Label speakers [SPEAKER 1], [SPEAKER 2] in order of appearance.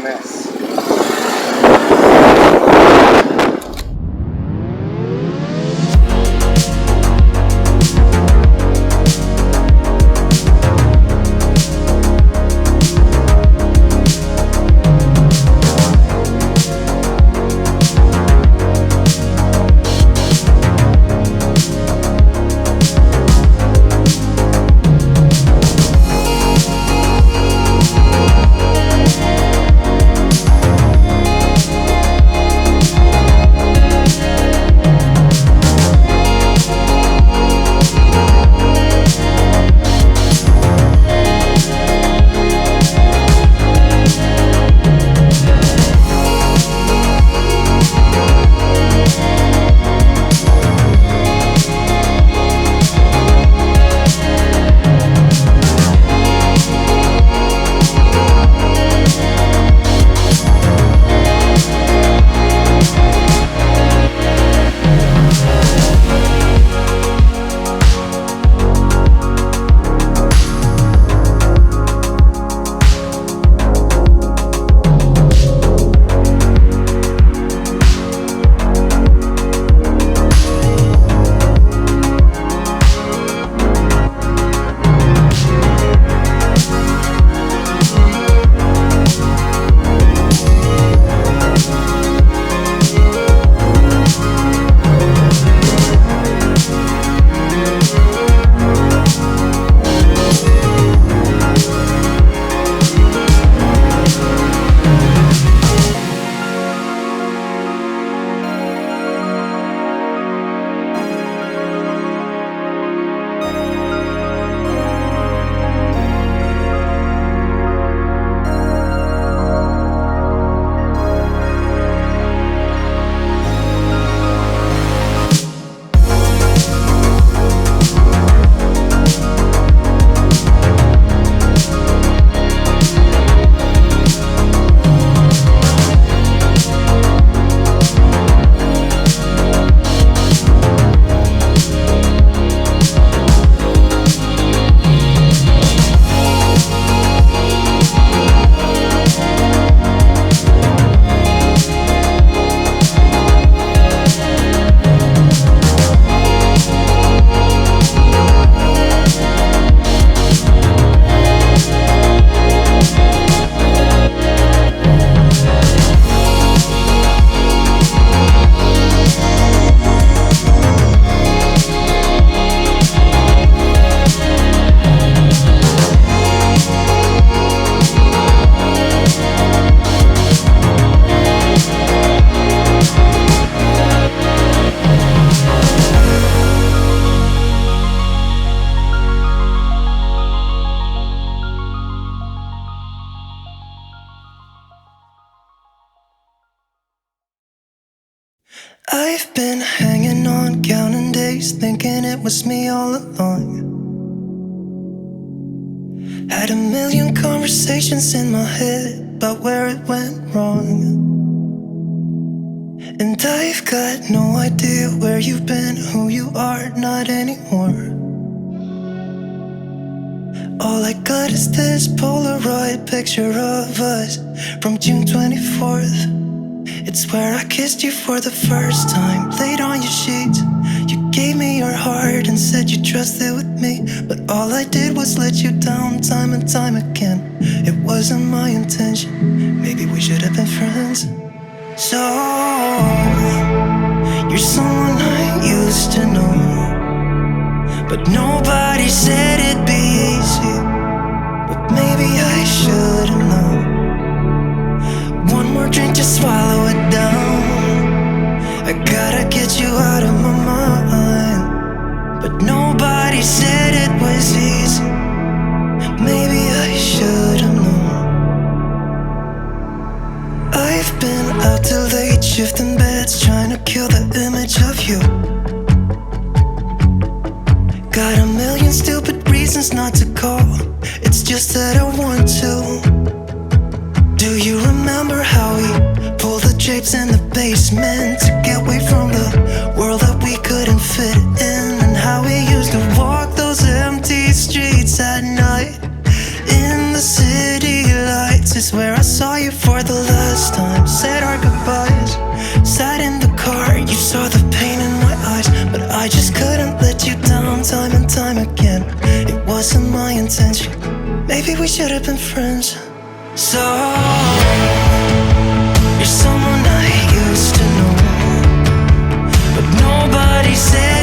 [SPEAKER 1] mess.
[SPEAKER 2] I've been hanging on, counting days, thinking it was me all along. Had a million conversations in my head about where it went wrong. And I've got no idea where you've been, who you are, not anymore. All I got is this Polaroid picture of us from June 24th. It's where I kissed you for the first time, laid on your sheets. You gave me your heart and said you trusted with me, but all I did was let you down time and time again. It wasn't my intention, maybe we should have been friends. So, you're someone I used to know, but nobody said it'd be easy. But maybe I should've known. One more drink, just swallow it down. I gotta get you out of my mind, but nobody said it was easy. Maybe I should've known. I've been out till late, shifting beds, trying to kill the image of you. Got a million stupid reasons not to call, it's just that I want to. Do you remember how we pulled the drapes in the basement to get away from the world that we couldn't fit in? And how we used to walk those empty streets at night in the city lights is where I saw you for the couldn't let you down time and time again. It wasn't my intention. Maybe we should have been friends. So you're someone I used to know, but nobody said